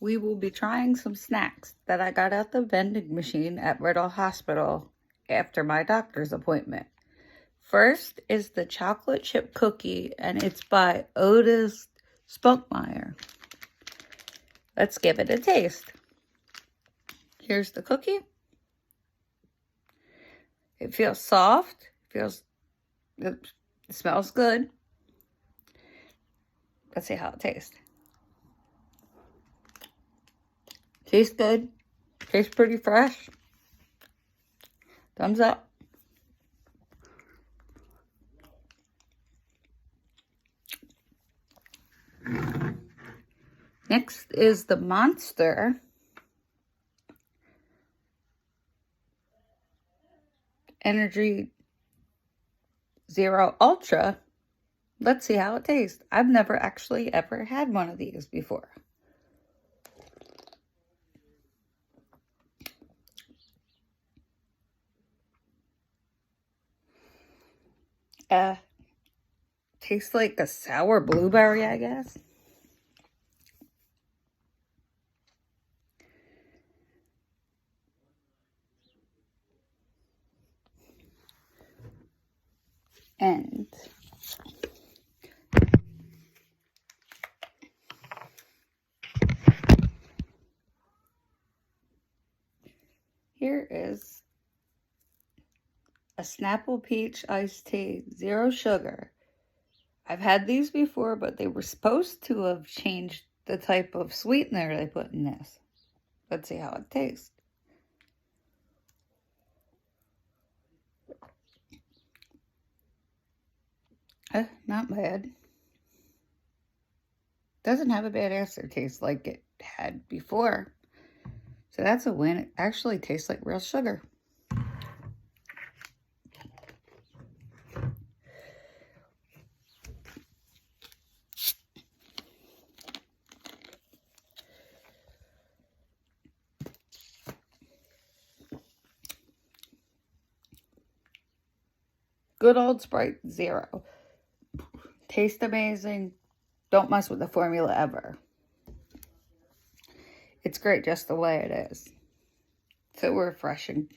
we will be trying some snacks that I got at the vending machine at Riddle Hospital after my doctor's appointment. First is the chocolate chip cookie, and it's by Otis Spunkmeyer. Let's give it a taste. Here's the cookie. It feels soft. It smells good. Let's see how it tastes. Tastes good. Tastes pretty fresh. Thumbs up. Next is the Monster Energy Zero Ultra. Let's see how it tastes. I've never actually ever had one of these before. Tastes like a sour blueberry, I guess. And here is a Snapple Peach iced tea, 0 sugar. I've had these before, but they were supposed to have changed the type of sweetener they put in this. Let's see how it tastes. Not bad. Doesn't have a bad aftertaste like it had before. So that's a win. It actually tastes like real sugar. Good old Sprite 0. Tastes amazing. Don't mess with the formula ever. It's great just the way it is. So refreshing.